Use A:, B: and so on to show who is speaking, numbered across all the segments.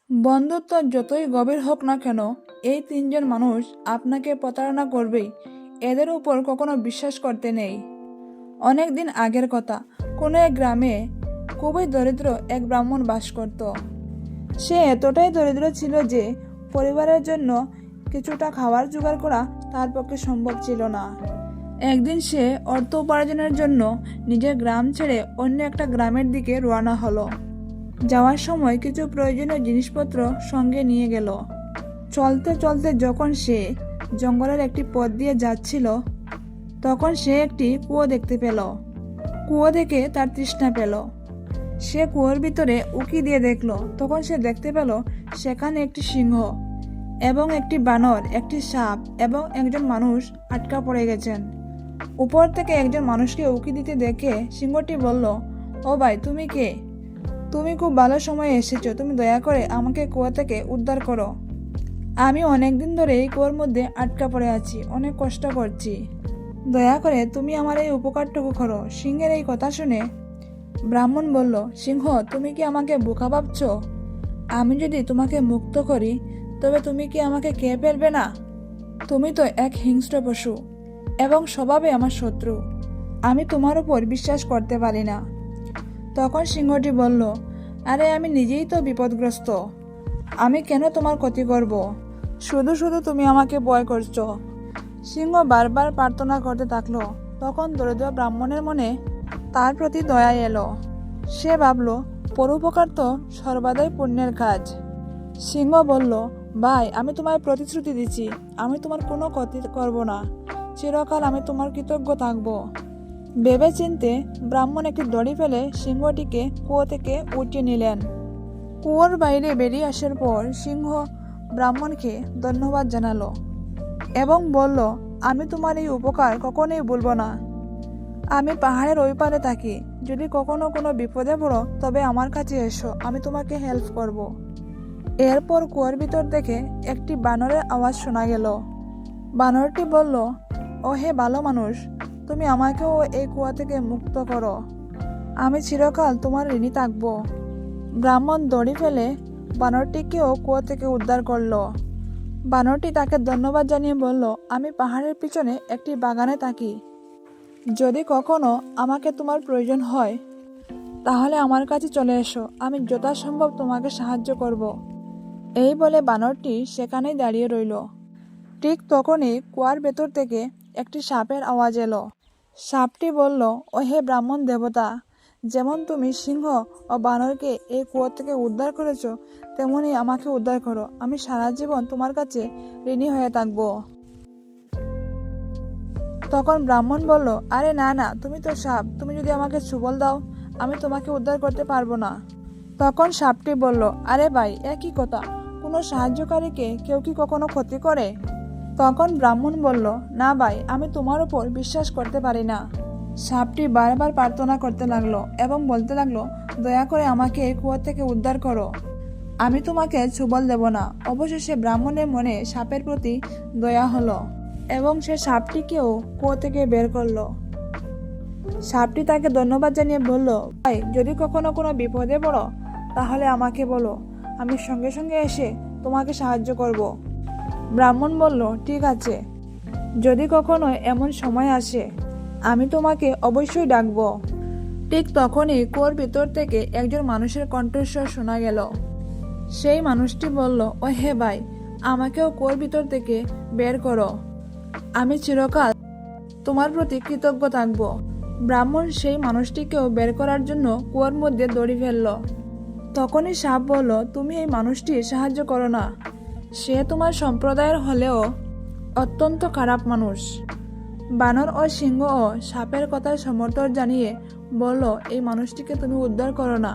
A: বন্ধুত্ব যতই গভীর হোক না কেন, এই তিনজন মানুষ আপনাকে প্রতারণা করবেই। এদের উপর কখনো বিশ্বাস করতে নেই। অনেক দিন আগের কথা, কোনো এক গ্রামে খুবই দরিদ্র এক ব্রাহ্মণ বাস করত। সে এতটাই দরিদ্র ছিল যে পরিবারের জন্য কিছুটা খাবার জোগাড় করা তার পক্ষে সম্ভব ছিল না। একদিন সে অর্থ উপার্জনের জন্য নিজের গ্রাম ছেড়ে অন্য একটা গ্রামের দিকে রওনা হলো। যাওয়ার সময় কিছু প্রয়োজনীয় জিনিসপত্র সঙ্গে নিয়ে গেল। চলতে চলতে যখন সে জঙ্গলের একটি পথ দিয়ে যাচ্ছিল, তখন সে একটি কুয়ো দেখতে পেল। কুয়ো দেখে তার তৃষ্ণা পেল। সে কুয়োর ভিতরে উঁকি দিয়ে দেখল। তখন সে দেখতে পেল সেখানে একটি সিংহ এবং একটি বানর, একটি সাপ এবং একজন মানুষ আটকা পড়ে গেছেন। উপর থেকে একজন মানুষকে উঁকি দিতে দেখে সিংহটি বলল, ও ভাই, তুমি কে? তুমি খুব ভালো সময়ে এসেছো। তুমি দয়া করে আমাকে কুয়া থেকে উদ্ধার করো। আমি অনেকদিন ধরে এই কুয়োর মধ্যে আটকা পড়ে আছি, অনেক কষ্ট করছি। দয়া করে তুমি আমার এই উপকারটুকু করো। সিংহের এই কথা শুনে ব্রাহ্মণ বলল, সিংহ, তুমি কি আমাকে বোকা ভাবছ? আমি যদি তোমাকে মুক্ত করি, তবে তুমি কি আমাকে খেয়ে ফেলবে না? তুমি তো এক হিংস্র পশু এবং স্বভাবে আমার শত্রু। আমি তোমার উপর বিশ্বাস করতে পারি না। তখন সিংহটি বলল, আরে আমি নিজেই তো বিপদগ্রস্ত। আমি কেন তোমার ক্ষতি করব? শুধু শুধু তুমি আমাকে ভয় করছো। সিংহ বারবার প্রার্থনা করতে থাকলো। তখন দরিদ্র ব্রাহ্মণের মনে তার প্রতি দয়া এলো। সে ভাবল, পরোপকার তো সর্বদাই পুণ্যের কাজ। সিংহ বলল, ভাই, আমি তোমায় প্রতিশ্রুতি দিচ্ছি, আমি তোমার কোনো ক্ষতি করব না। চিরকাল আমি তোমার কৃতজ্ঞ থাকব। ভেবে চিনতে ব্রাহ্মণ একটি দড়ি ফেলে সিংহটিকে কুয়ো থেকে উঠিয়ে নিলেন। কুয়োর বাইরে বেরিয়ে আসার পর সিংহ ব্রাহ্মণকে ধন্যবাদ জানালো এবং বলল, আমি তোমার এই উপকার কখনোই ভুলব না। আমি পাহাড়ের ওই পারে থাকি। যদি কখনো কোনো বিপদে পড়ো, তবে আমার কাছে এসো, আমি তোমাকে হেল্প করব। এরপর কুয়োর ভিতর থেকে একটি বানরের আওয়াজ শোনা গেল। বানরটি বলল, ও হে ভালো মানুষ, তুমি আমাকেও এই কুয়া থেকে মুক্ত করো। আমি চিরকাল তোমার ঋণী থাকব। ব্রাহ্মণ দড়ি ফেলে বানরটিকেও কুয়া থেকে উদ্ধার করলো। বানরটি তাকে ধন্যবাদ জানিয়ে বলল, আমি পাহাড়ের পিছনে একটি বাগানে থাকি। যদি কখনো আমাকে তোমার প্রয়োজন হয়, তাহলে আমার কাছে চলে এসো, আমি যথাসম্ভব তোমাকে সাহায্য করব। এই বলে বানরটি সেখানেই দাঁড়িয়ে রইল। ঠিক তখনই কুয়ার ভেতর থেকে একটি সাপের আওয়াজ এলো। সাপটি বলল, ও হে ব্রাহ্মণ দেবতা, যেমন তুমি সিংহ ও বানরকে এই কুয়ো থেকে উদ্ধার করেছ, তেমনি আমাকে উদ্ধার করো। আমি সারা জীবন তোমার কাছে ঋণী হয়ে থাকব। তখন ব্রাহ্মণ বলল, আরে না না, তুমি তো সাপ, তুমি যদি আমাকে ছুবল দাও, আমি তোমাকে উদ্ধার করতে পারবো না। তখন সাপটি বলল, আরে ভাই, একই কথা, কোনো সাহায্যকারীকে কেউ কি কখনো ক্ষতি করে? তখন ব্রাহ্মণ বলল, না ভাই, আমি তোমার উপর বিশ্বাস করতে পারি না। সাপটি বারবার প্রার্থনা করতে লাগলো এবং বলতে লাগলো, দয়া করে আমাকে এই কুয়ো থেকে উদ্ধার করো, আমি তোমাকে ছুবল দেব না। অবশেষে ব্রাহ্মণের মনে সাপের প্রতি দয়া হলো এবং সে সাপটিকেও কুয়ো থেকে বের করলো। সাপটি তাকে ধন্যবাদ জানিয়ে বলল, ভাই, যদি কখনো কোনো বিপদে পড়ো, তাহলে আমাকে বলো, আমি সঙ্গে সঙ্গে এসে তোমাকে সাহায্য করব। ব্রাহ্মণ বলল, ঠিক আছে, যদি কখনো এমন সময় আসে, আমি তোমাকে অবশ্যই ডাকবো। ঠিক তখনই কুয়োর ভিতর থেকে একজন মানুষের কণ্ঠস্বর শোনা গেল। সেই মানুষটি বলল, ও হে ভাই, আমাকেও কুয়োর ভিতর থেকে বের করো, আমি চিরকাল তোমার প্রতি কৃতজ্ঞ থাকব। ব্রাহ্মণ সেই মানুষটিকেও বের করার জন্য কুয়োর মধ্যে দড়ি ফেলল। তখনই সাপ বলল, তুমি এই মানুষটির সাহায্য করো না। সে তোমার সম্প্রদায়ের হলেও অত্যন্ত খারাপ মানুষ। বানর ও সিংহ ও সাপের কথার সমর্থন জানিয়ে বলল, এই মানুষটিকে তুমি উদ্ধার করো না।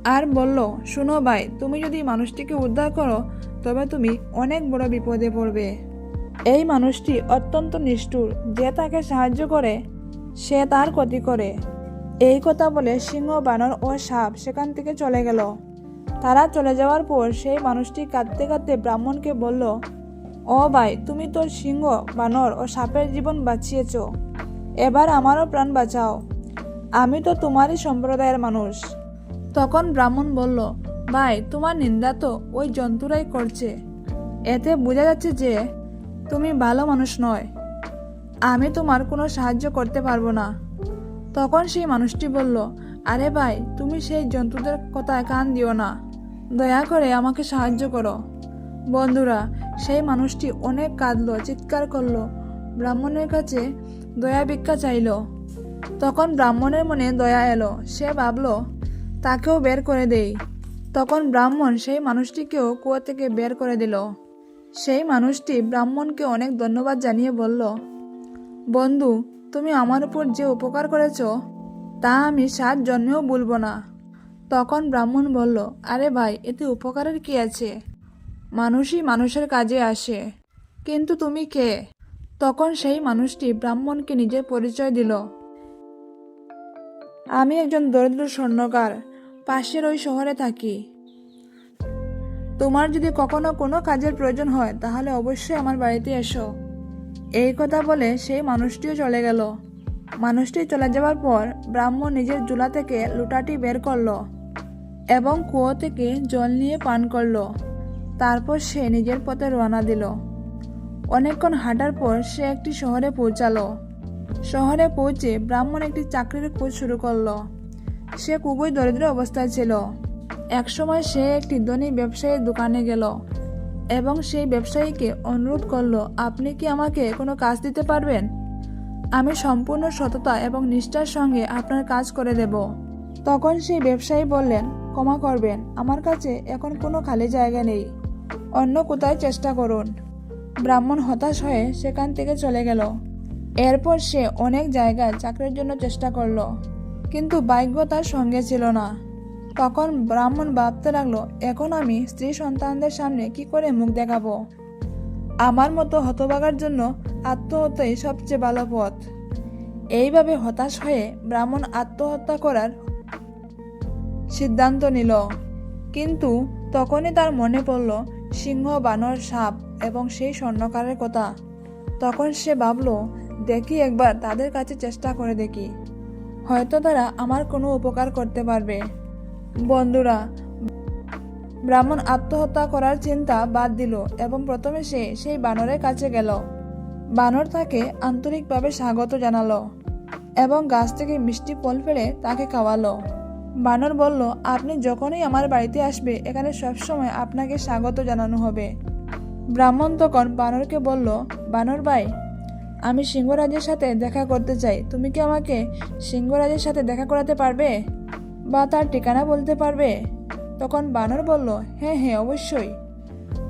A: আর বলল, শুনো ভাই, তুমি যদি মানুষটিকে উদ্ধার করো, তবে তুমি অনেক বড় বিপদে পড়বে। এই মানুষটি অত্যন্ত নিষ্ঠুর, যে তাকে সাহায্য করে সে তার ক্ষতি করে। এই কথা বলে সিংহ, বানর ও সাপ সেখান থেকে চলে গেল। তারা চলে যাওয়ার পর সেই মানুষটি কাঁদতে কাঁদতে ব্রাহ্মণকে বলল, ও ভাই, তুমি তোর সিংহ, বানর ও সাপের জীবন বাঁচিয়েছ, এবার আমারও প্রাণ বাঁচাও, আমি তো তোমারই সম্প্রদায়ের মানুষ। তখন ব্রাহ্মণ বলল, ভাই, তোমার নিন্দা তো ওই জন্তুরাই করছে। এতে বোঝা যাচ্ছে যে তুমি ভালো মানুষ নয়। আমি তোমার কোনো সাহায্য করতে পারবো না। তখন সেই মানুষটি বলল, আরে ভাই, তুমি সেই জন্তুদের কথায় কান দিও না, দয়া করে আমাকে সাহায্য করো। বন্ধুরা, সেই মানুষটি অনেক কাঁদলো, চিৎকার করলো, ব্রাহ্মণের কাছে দয়া ভিক্ষা চাইল। তখন ব্রাহ্মণের মনে দয়া এলো, সে ভাবলো তাকেও বের করে দেই। তখন ব্রাহ্মণ সেই মানুষটিকেও কুয়ো থেকে বের করে দিল। সেই মানুষটি ব্রাহ্মণকে অনেক ধন্যবাদ জানিয়ে বলল, বন্ধু, তুমি আমার উপর যে উপকার করেছ তা আমি 7 জন্মেও ভুলবো না। তখন ব্রাহ্মণ বলল, আরে ভাই, এতে উপকারের কি আছে? মানুষই মানুষের কাজে আসে, কিন্তু তুমি কে? তখন সেই মানুষটি ব্রাহ্মণকে নিজের পরিচয় দিল, আমি একজন দরিদ্র স্বর্ণকার, পাশের ওই শহরে থাকি। তোমার যদি কখনো কোনো কাজের প্রয়োজন হয় তাহলে অবশ্যই আমার বাড়িতে এসো। এই কথা বলে সেই মানুষটিও চলে গেল। মানুষটি চলে যাওয়ার পর ব্রাহ্মণ নিজের জুলা থেকে লোটাটি বের করলো এবং কুয়ো থেকে জল নিয়ে পান করলো। তারপর সে নিজের পথে রওনা দিল। অনেকক্ষণ হাঁটার পর সে একটি শহরে পৌঁছালো। শহরে পৌঁছে ব্রাহ্মণ একটি চাকরির খোঁজ শুরু করলো। সে খুবই দরিদ্র অবস্থায় ছিল। একসময় সে একটি ধনী ব্যবসায়ীর দোকানে গেল এবং সেই ব্যবসায়ীকে অনুরোধ করলো, আপনি কি আমাকে কোনো কাজ দিতে পারবেন? আমি সম্পূর্ণ সততা এবং নিষ্ঠার সঙ্গে আপনার কাজ করে দেব। তখন সেই ব্যবসায়ী বললেন, ক্ষমা করবেন, আমার কাছে এখন কোনো খালি জায়গা নেই, অন্য কোথায় চেষ্টা করুন। ব্রাহ্মণ হতাশ হয়ে সেখান থেকে চলে গেল। এরপর সে অনেক জায়গায় চাকরির জন্য চেষ্টা করলো, কিন্তু ভাগ্য তার সঙ্গে ছিল না। তখন ব্রাহ্মণ ভাবতে লাগলো, এখন আমি স্ত্রী সন্তানদের সামনে কি করে মুখ দেখাবো? আমার মতো হতভাগার জন্য আত্মহত্যাই সবচেয়ে ভালো পথ। এইভাবে হতাশ হয়ে ব্রাহ্মণ আত্মহত্যা করার সিদ্ধান্ত নিল। কিন্তু তখনই তার মনে পড়ল সিংহ, বানর, সাপ এবং সেই স্বর্ণকারের কথা। তখন সে ভাবল, দেখি একবার তাদের কাছে চেষ্টা করে দেখি, হয়তো তারা আমার কোনো উপকার করতে পারবে। বন্ধুরা, ব্রাহ্মণ আত্মহত্যা করার চিন্তা বাদ দিল এবং প্রথমে সে সেই বানরের কাছে গেল। বানর তাকে আন্তরিকভাবে স্বাগত জানালো এবং গাছ থেকে মিষ্টি ফল ফেলে তাকে খাওয়ালো। বানর বলল, আপনি যখনই আমার বাড়িতে আসবে এখানে সবসময় আপনাকে স্বাগত জানানো হবে। ব্রাহ্মণ তখন বানরকে বলল, বানর ভাই, আমি সিংহরাজের সাথে দেখা করতে চাই। তুমি কি আমাকে সিংহরাজের সাথে দেখা করাতে পারবে বা তার ঠিকানা বলতে পারবে? তখন বানর বলল, হ্যাঁ হ্যাঁ, অবশ্যই।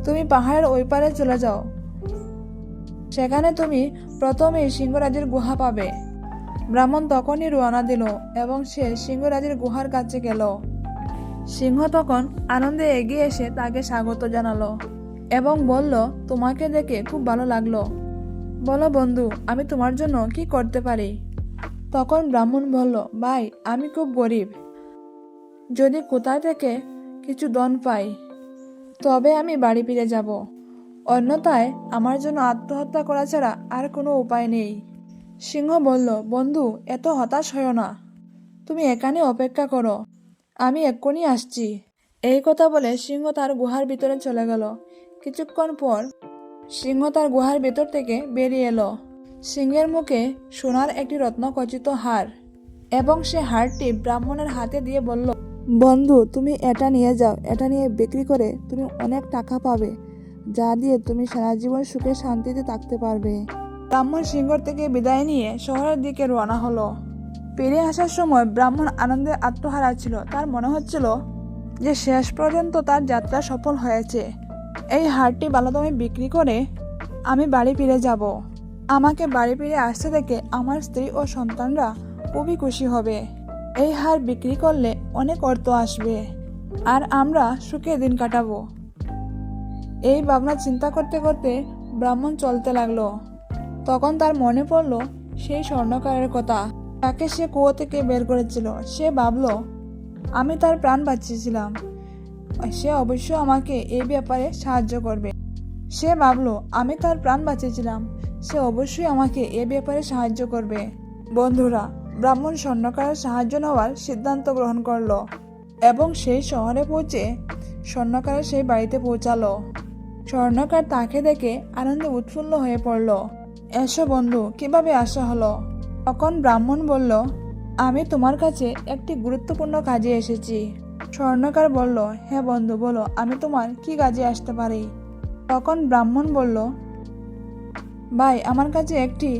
A: তুমি পাহাড়ের ওই পারে চলে যাও, সেখানে তুমি প্রথমেই সিংহরাজের গুহা পাবে। ব্রাহ্মণ তখনই রওনা দিল এবং সে সিংহরাজের গুহার কাছে গেল। সিংহ তখন আনন্দে এগিয়ে এসে তাকে স্বাগত জানালো এবং বলল, তোমাকে দেখে খুব ভালো লাগলো, বলো বন্ধু, আমি তোমার জন্য কি করতে পারি? তখন ব্রাহ্মণ বলল, ভাই, আমি খুব গরিব, যদি কোথা থেকে কিছু ধন পাই তবে আমি বাড়ি ফিরে যাব, অন্যথায় আমার জন্য আত্মহত্যা করা ছাড়া আর কোনো উপায় নেই। সিংহ বলল, বন্ধু, এত হতাশ হও না, তুমি এখানে অপেক্ষা করো, আমি এক্ষুনি আসছি। এই কথা বলে সিংহ তার গুহার ভিতরে চলে গেল। কিছুক্ষণ পর সিংহ তার গুহার ভেতর থেকে বেরিয়ে এলো। সিংহের মুখে সোনার একটি রত্নখচিত হার এবং সে হারটি ব্রাহ্মণের হাতে দিয়ে বলল, বন্ধু, তুমি এটা নিয়ে যাও, এটা নিয়ে বিক্রি করে তুমি অনেক টাকা পাবে, যা দিয়ে তুমি সারা জীবন সুখে শান্তিতে থাকতে পারবে। ব্রাহ্মণ সিংহর থেকে বিদায় নিয়ে শহরের দিকে রওনা হলো। ফিরে আসার সময় ব্রাহ্মণ আনন্দে আত্মহারা ছিল। তার মনে হচ্ছিল যে শেষ পর্যন্ত তার যাত্রা সফল হয়েছে। এই হারটি ভালো দামে বিক্রি করে আমি বাড়ি ফিরে যাব। আমাকে বাড়ি ফিরে আসতে দেখে আমার স্ত্রী ও সন্তানরা খুবই খুশি হবে। এই হার বিক্রি করলে অনেক অর্থ আসবে আর আমরা সুখে দিন কাটাবো। এই ভাবনা চিন্তা করতে করতে ব্রাহ্মণ চলতে লাগলো। তখন তার মনে পড়ল সেই স্বর্ণকারের কথা, তাকে সে কুয়ো থেকে বের করেছিল। সে ভাবল, আমি তার প্রাণ বাঁচিয়েছিলাম, সে অবশ্যই আমাকে এই ব্যাপারে সাহায্য করবে। সে ভাবল, আমি তার প্রাণ বাঁচিয়েছিলাম, সে অবশ্যই আমাকে এ ব্যাপারে সাহায্য করবে। বন্ধুরা, ব্রাহ্মণ স্বর্ণকারের সাহায্য নেওয়ার সিদ্ধান্ত গ্রহণ করলো এবং সেই শহরে পৌঁছে স্বর্ণকারের সেই বাড়িতে পৌঁছালো। স্বর্ণকার তাকে দেখে আনন্দে উৎফুল্ল হয়ে পড়ল। এসো বন্ধু, কিভাবে আসা হলো? তখন ব্রাহ্মণ বলল, আমি তোমার কাছে একটি গুরুত্বপূর্ণ কাজে এসেছি। স্বর্ণকার বলল, হ্যাঁ বন্ধু, বলো, আমি তোমার কি কাজে আসতে পারি? তখন ব্রাহ্মণ বলল, ভাই, আমার কাছে একটি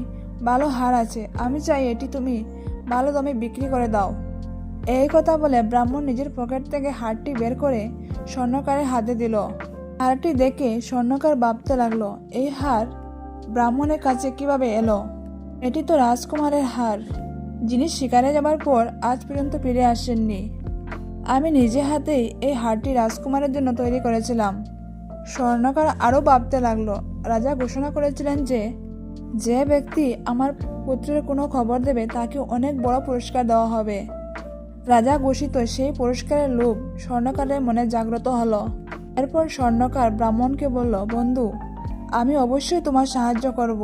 A: ভালো হার আছে, আমি চাই এটি তুমি ভালো দামে বিক্রি করে দাও। এই কথা বলে ব্রাহ্মণ নিজের পকেট থেকে হারটি বের করে স্বর্ণকারের হাতে দিল। হারটি দেখে স্বর্ণকার ভাবতে লাগলো, এই হার ব্রাহ্মণের কাছে কিভাবে এলো? এটি তো রাজকুমারের হার, যিনি শিকারে যাবার পর আজ পর্যন্ত ফিরে আসেননি। আমি নিজে হাতেই এই হারটি রাজকুমারের জন্য তৈরি করেছিলাম। স্বর্ণকার আরও ভাবতে লাগলো, রাজা ঘোষণা করেছিলেন যে যে ব্যক্তি আমার পুত্রের কোনো খবর দেবে তাকে অনেক বড় পুরস্কার দেওয়া হবে। রাজা ঘোষিত সেই পুরস্কারের লোভ স্বর্ণকারের মনে জাগ্রত হলো। এরপর স্বর্ণকার ব্রাহ্মণকে বলল, বন্ধু, আমি অবশ্যই তোমার সাহায্য করব,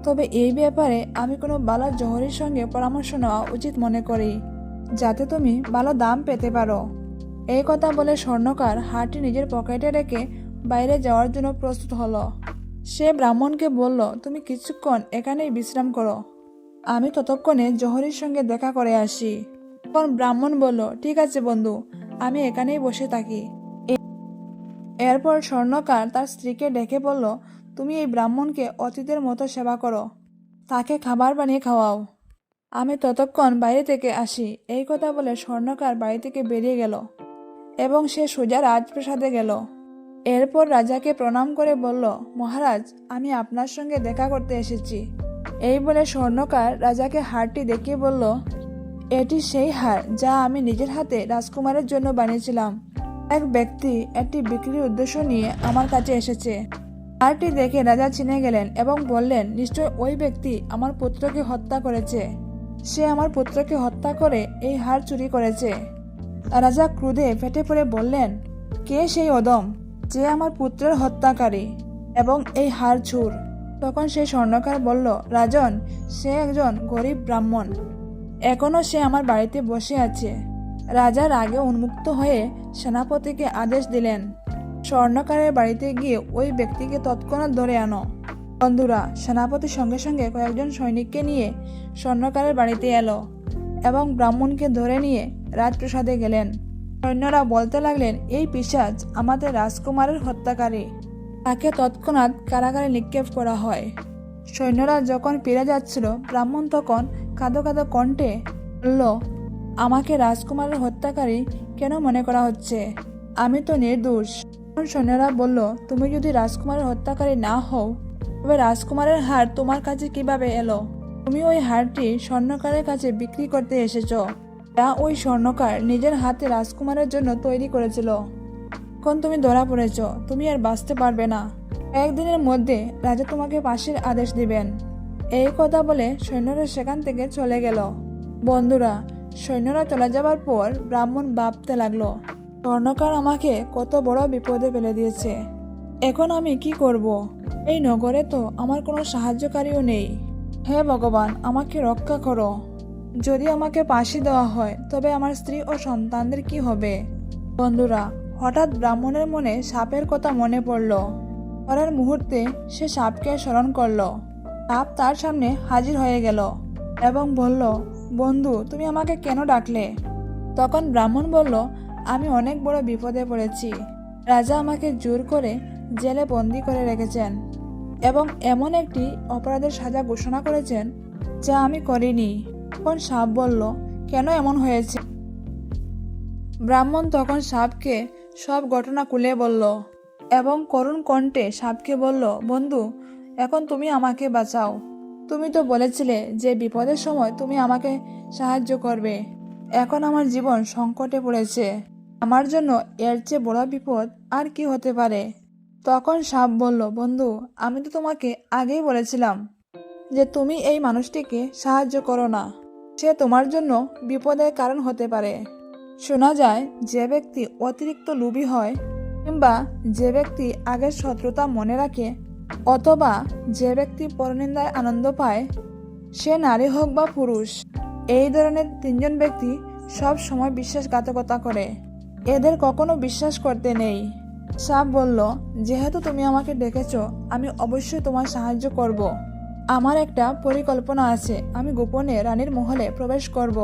A: তবে এই ব্যাপারে আমি কোনো ভালো জহরির সঙ্গে পরামর্শ নেওয়া উচিত মনে করি, যাতে তুমি ভালো দাম পেতে পারো। এই কথা বলে স্বর্ণকার হারটি নিজের পকেটে রেখে বাইরে যাওয়ার জন্য প্রস্তুত হলো। সে ব্রাহ্মণকে বলল, তুমি কিছুক্ষণ এখানেই বিশ্রাম করো, আমি ততক্ষণে জহরির সঙ্গে দেখা করে আসি। তখন ব্রাহ্মণ বলল, ঠিক আছে বন্ধু, আমি এখানেই বসে থাকি। এরপর স্বর্ণকার তার স্ত্রীকে ডেকে বলল, তুমি এই ব্রাহ্মণকে অতিথির মতো সেবা করো, তাকে খাবার বানিয়ে খাওয়াও, আমি ততক্ষণ বাইরে থেকে আসি। এই কথা বলে স্বর্ণকার বাড়ি থেকে বেরিয়ে গেল এবং সে সোজা রাজপ্রাসাদে গেল। এরপর রাজাকে প্রণাম করে বলল, মহারাজ, আমি আপনার সঙ্গে দেখা করতে এসেছি। এই বলে স্বর্ণকার রাজাকে হারটি দেখিয়ে বলল, এটি সেই হার যা আমি নিজের হাতে রাজকুমারের জন্য বানিয়েছিলাম। এক ব্যক্তি এটি বিক্রির উদ্দেশ্য নিয়ে আমার কাছে এসেছে। হারটি দেখে রাজা চিনে গেলেন এবং বললেন, নিশ্চয় ওই ব্যক্তি আমার পুত্রকে হত্যা করেছে। সে আমার পুত্রকে হত্যা করে এই হার চুরি করেছে। রাজা ক্রোধে ফেটে পড়ে বললেন, কে সেই অদম যে আমার পুত্রের হত্যাকারী এবং এই হার চোর? তখন সেই স্বর্ণকার বলল, রাজন, সে একজন গরিব ব্রাহ্মণ, এখনো সে আমার বাড়িতে বসে আছে। রাজা রাগে উন্মুক্ত হয়ে সেনাপতিকে আদেশ দিলেন, স্বর্ণকারের বাড়িতে গিয়ে ওই ব্যক্তিকে তৎক্ষণাৎ ধরে আনো। বন্ধুরা, সেনাপতি সঙ্গে সঙ্গে কয়েকজন সৈনিককে নিয়ে স্বর্ণকারের বাড়িতে এলো এবং ব্রাহ্মণকে ধরে নিয়ে রাজপ্রাসাদে গেলেন। সৈন্যরা বলতে লাগলেন, এই পিশাচ আমাদের রাজকুমারের হত্যাকারী, তাকে তৎক্ষণাৎ কারাগারে নিক্ষেপ করা হয়। সৈন্যরা যখন ফিরে যাচ্ছিল, ব্রাহ্মণ তখন কাঁদো কাঁদো কণ্ঠে বলল, আমাকে রাজকুমারের হত্যাকারী কেন মনে করা হচ্ছে? আমি তো নির্দোষ। সৈন্যরা বলল, তুমি যদি রাজকুমারের হত্যাকারী না হও, তবে রাজকুমারের হার তোমার কাছে কিভাবে এলো? তুমি ওই হারটি স্বর্ণকারের কাছে বিক্রি করতে এসেছ, যা ওই স্বর্ণকার নিজের হাতে রাজকুমারের জন্য তৈরি করেছিল। এখন তুমি ধরা পড়েছ, তুমি আর বাঁচতে পারবে না। একদিনের মধ্যে রাজা তোমাকে ফাঁসির আদেশ দিবেন। এই কথা বলে সৈন্যরা সেখান থেকে চলে গেল। বন্ধুরা, সৈন্যরা চলে যাবার পর ব্রাহ্মণ ভাবতে লাগলো, স্বর্ণকার আমাকে কত বড় বিপদে ফেলে দিয়েছে। এখন আমি কি করব? এই নগরে তো আমার কোনো সাহায্যকারীও নেই। হে ভগবান, আমাকে রক্ষা করো। যদি আমাকে ফাঁসি দেওয়া হয়, তবে আমার স্ত্রী ও সন্তানদের কি হবে? বন্ধুরা, হঠাৎ ব্রাহ্মণের মনে সাপের কথা মনে পড়ল। পরের মুহূর্তে সে সাপকে স্মরণ করল। সাপ তার সামনে হাজির হয়ে গেল এবং বলল, বন্ধু, তুমি আমাকে কেন ডাকলে? তখন ব্রাহ্মণ বলল, আমি অনেক বড় বিপদে পড়েছি। রাজা আমাকে জোর করে জেলে বন্দি করে রেখেছেন এবং এমন একটি অপরাধের সাজা ঘোষণা করেছেন যা আমি করিনি। তখন সাপ বলল, কেন এমন হয়েছে? ব্রাহ্মণ তখন সাপকে সব ঘটনা খুলে বলল এবং করুণ কণ্ঠে সাপকে বলল, বন্ধু, এখন তুমি আমাকে বাঁচাও। তুমি তো বলেছিলে যে বিপদের সময় তুমি আমাকে সাহায্য করবে। এখন আমার জীবন সংকটে পড়েছে। আমার জন্য এর চেয়ে বড় বিপদ আর কি হতে পারে? তখন সাপ বলল, বন্ধু, আমি তো তোমাকে আগেই বলেছিলাম যে তুমি এই মানুষটিকে সাহায্য করো না। সে তোমার জন্য বিপদের কারণ হতে পারে। শোনা যায়, যে ব্যক্তি অতিরিক্ত লোভী হয়, কিংবা যে ব্যক্তি আগের শত্রুতা মনে রাখে, অথবা যে ব্যক্তি পরনিন্দায় আনন্দ পায়, সে নারী হোক বা পুরুষ, এই ধরনের তিনজন ব্যক্তি সব সময় বিশ্বাসঘাতকতা করে। এদের কখনো বিশ্বাস করতে নেই। সাপ বলল, যেহেতু তুমি আমাকে ডেকেছো, আমি অবশ্যই তোমার সাহায্য করব। আমার একটা পরিকল্পনা আছে। আমি গোপনে রানীর মহলে প্রবেশ করব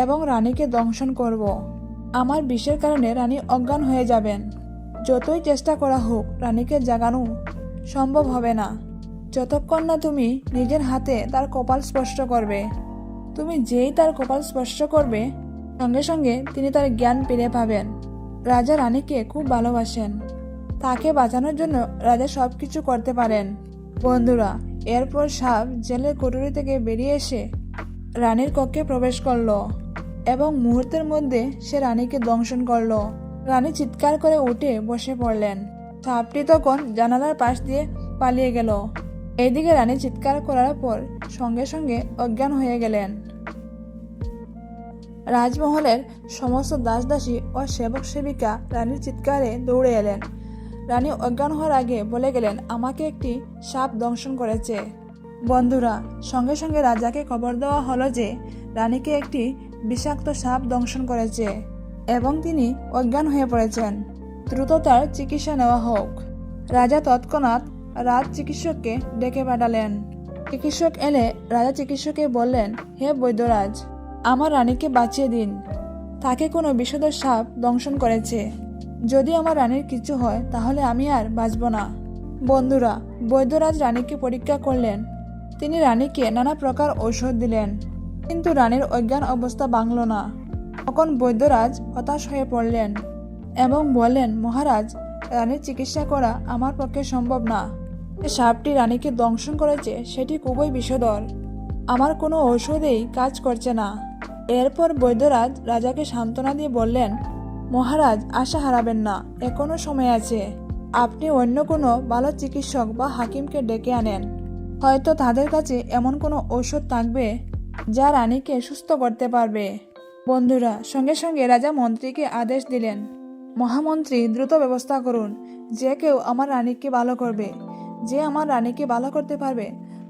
A: এবং রানীকে দংশন করব। আমার বিষের কারণে রানী অজ্ঞান হয়ে যাবেন। যতই চেষ্টা করা হোক, রানীকে জাগানো সম্ভব হবে না যতক্ষণ না তুমি নিজের হাতে তার কপাল স্পর্শ করবে। তুমি যেই তার কপাল স্পর্শ করবে, সঙ্গে সঙ্গে তিনি তার জ্ঞান ফিরে পাবেন। রাজা রানীকে খুব ভালোবাসেন। তাকে বাঁচানোর জন্য রাজা সবকিছু করতে পারেন। বন্ধুরা, এরপর সাপ জেলের কুঠুরি থেকে বেরিয়ে এসে রানীর কক্ষে প্রবেশ করলো এবং মুহূর্তের মধ্যে সে রানীকে দংশন করলো। রানী চিৎকার করে উঠে বসে পড়লেন। সাপটি তখন জানালার পাশ দিয়ে পালিয়ে গেল। এইদিকে রানী চিৎকার করার পর সঙ্গে সঙ্গে অজ্ঞান হয়ে গেলেন। রাজমহলের সমস্ত দাসদাসী ও সেবক সেবিকা রানীর চিৎকারে দৌড়ে এলেন। রানী অজ্ঞান হওয়ার আগে বলে গেলেন, আমাকে একটি সাপ দংশন করেছে। বন্ধুরা, সঙ্গে সঙ্গে রাজাকে খবর দেওয়া হলো যে রানীকে একটি বিষাক্ত সাপ দংশন করেছে এবং তিনি অজ্ঞান হয়ে পড়েছেন। দ্রুত তার চিকিৎসা নেওয়া হোক। রাজা তৎক্ষণাৎ রাজ চিকিৎসককে ডেকে পাঠালেন। চিকিৎসক এলে রাজা চিকিৎসককে বললেন, হে বৈদ্যরাজ, আমার রানীকে বাঁচিয়ে দিন। তাকে কোনো বিষধর সাপ দংশন করেছে। যদি আমার রানীর কিছু হয় তাহলে আমি আর বাঁচব না। বন্ধুরা, বৈদ্যরাজ রানীকে পরীক্ষা করলেন। তিনি রানীকে নানা প্রকার ঔষধ দিলেন, কিন্তু রানীর অজ্ঞান অবস্থা ভাঙল না। তখন বৈদ্যরাজ হতাশ হয়ে পড়লেন এবং বললেন, মহারাজ, রানীর চিকিৎসা করা আমার পক্ষে সম্ভব না। যে সাপটি রানীকে দংশন করেছে সেটি খুবই বিষধর। আমার কোনো ঔষধেই কাজ করছে না। এরপর বৈদ্যরাজ রাজাকে সান্ত্বনা দিয়ে বললেন, মহারাজ, আশা হারাবেন না, এখনো সময় আছে। আপনি অন্য কোনো ভালো চিকিৎসক বা হাকিমকে ডেকে আনেন। হয়তো তাদের কাছে এমন কোনো ঔষধ থাকবে যা রানীকে সুস্থ করতে পারবে। বন্ধুরা, সঙ্গে সঙ্গে রাজা মন্ত্রীকে আদেশ দিলেন, মহামন্ত্রী, দ্রুত ব্যবস্থা করুন। যে কেউ আমার রানীকে ভালো করবে, যে আমার রানীকে ভালো করতে পারবে,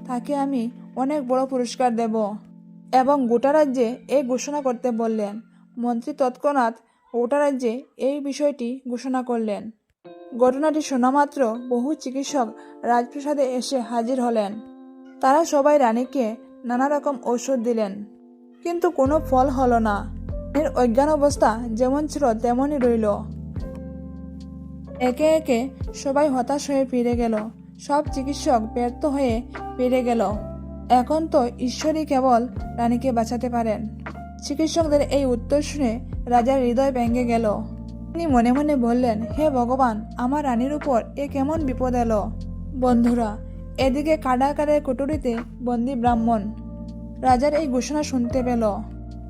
A: তাকে আমি অনেক বড় পুরস্কার দেব এবং গোটা রাজ্যে এই ঘোষণা করতে বললেন। মন্ত্রী তৎক্ষণাৎ গোটা রাজ্যে এই বিষয়টি ঘোষণা করলেন। ঘটনাটি শোনা মাত্র বহু চিকিৎসক রাজপ্রাসাদে এসে হাজির হলেন। তারা সবাই রানীকে নানা রকম ঔষধ দিলেন, কিন্তু কোনো ফল হলো না। রানীর অজ্ঞান অবস্থা যেমন ছিল তেমনই রইল। একে একে সবাই হতাশ হয়ে ফিরে গেল। সব চিকিৎসক ব্যর্থ হয়ে ফিরে গেল। এখন তো ঈশ্বরই কেবল রানীকে বাঁচাতে পারেন। চিকিৎসকদের এই উত্তর শুনে রাজার হৃদয় ভেঙে গেল। তিনি মনে মনে বললেন, হে ভগবান, আমার রানীর উপর এ কেমন বিপদ এলো। বন্ধুরা, এদিকে কারাগারের কুঠুরিতে বন্দী ব্রাহ্মণ রাজার এই ঘোষণা শুনতে পেল।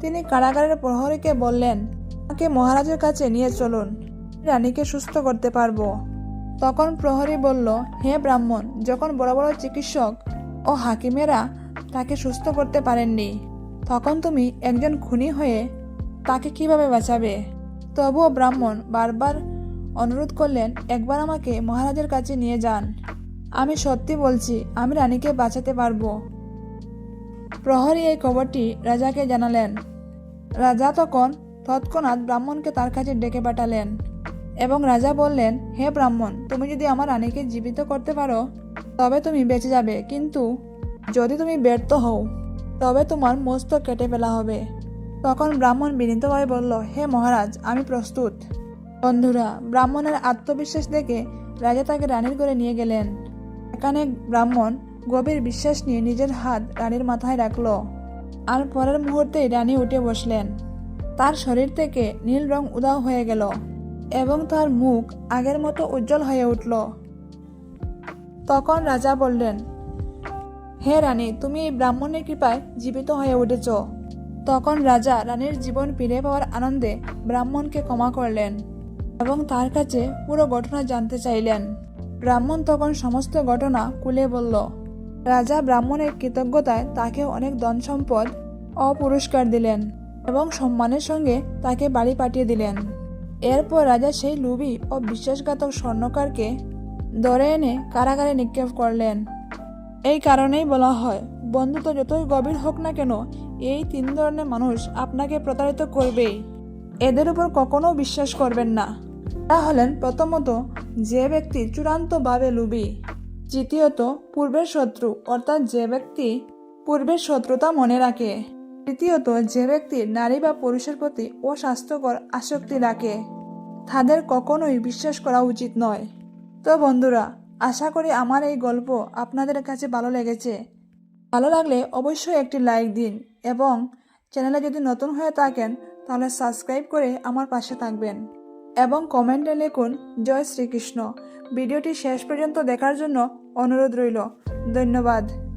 A: তিনি কারাগারের প্রহরীকে বললেন, আমাকে মহারাজের কাছে নিয়ে চলুন, রানীকে সুস্থ করতে পারবো। তখন প্রহরী বলল, হে ব্রাহ্মণ, যখন বড় বড় চিকিৎসক ও হাকিমেরা তাকে সুস্থ করতে পারেননি, তখন তুমি একজন খুনি হয়ে তাকে কিভাবে বাঁচাবে? তবুও ব্রাহ্মণ বারবার অনুরোধ করলেন, একবার আমাকে মহারাজের কাছে নিয়ে যান। আমি সত্যি বলছি, আমি রানীকে বাঁচাতে পারবো। প্রহরী এই খবরটি রাজাকে জানালেন। রাজা তৎক্ষণাৎ ব্রাহ্মণকে তার কাছে ডেকে পাঠালেন এবং রাজা বললেন, হে ব্রাহ্মণ, তুমি যদি আমার রানীকে জীবিত করতে পারো তবে তুমি বেঁচে যাবে, কিন্তু যদি তুমি ব্যর্থ হও তবে তোমার মস্তক কেটে ফেলা হবে। তখন ব্রাহ্মণ বিনীতভাবে বলল, হে মহারাজ, আমি প্রস্তুত। বন্ধুরা, ব্রাহ্মণের আত্মবিশ্বাস দেখে রাজা তাকে রানীর ঘরে নিয়ে গেলেন। এখানে ব্রাহ্মণ গভীর বিশ্বাস নিয়ে নিজের হাত রানীর মাথায় রাখল, আর পরের মুহূর্তেই রানী উঠে বসলেন। তার শরীর থেকে নীল রং উধাও হয়ে গেল এবং তার মুখ আগের মতো উজ্জ্বল হয়ে উঠল। তখন রাজা বললেন, হে রানী, তুমি এই ব্রাহ্মণের কৃপায় জীবিত হয়ে উঠেছ। তখন রাজা রানীর জীবন ফিরে পাওয়ার আনন্দে ব্রাহ্মণকে ক্ষমা করলেন এবং তার কাছে পুরো ঘটনা জানতে চাইলেন। ব্রাহ্মণ তখন সমস্ত ঘটনা খুলে বলল। রাজা ব্রাহ্মণের কৃতজ্ঞতায় তাকে অনেক ধন সম্পদ ও পুরস্কার দিলেন এবং সম্মানের সঙ্গে তাকে বাড়ি পাঠিয়ে দিলেন। এরপর রাজা সেই লোভী ও বিশ্বাসঘাতক স্বর্ণকারকে ধরে এনে কারাগারে নিক্ষেপ করলেন। এই কারণেই বলা হয়, বন্ধুত্ব যতই গভীর হোক না কেন, এই তিন ধরনের মানুষ আপনাকে প্রতারিত করবেই। এদের উপর কখনো বিশ্বাস করবেন না। এরা হলেন প্রথমত যে ব্যক্তি চূড়ান্তভাবে লোভী, দ্বিতীয়ত পূর্বের শত্রু অর্থাৎ যে ব্যক্তি পূর্বের শত্রুতা মনে রাখে, তৃতীয়ত যে ব্যক্তি নারী বা পুরুষের প্রতি অস্বাস্থ্যকর আসক্তি রাখে। তাদের কখনোই বিশ্বাস করা উচিত নয়। তো বন্ধুরা, আশা করি আমার এই গল্প আপনাদের কাছে ভালো লেগেছে। ভালো লাগলে অবশ্যই একটি লাইক দিন এবং চ্যানেলে যদি নতুন হয়ে থাকেন তাহলে সাবস্ক্রাইব করে আমার পাশে থাকবেন এবং কমেন্টে লিখুন জয় শ্রীকৃষ্ণ। ভিডিওটি শেষ পর্যন্ত দেখার জন্য অনুরোধ রইল। ধন্যবাদ।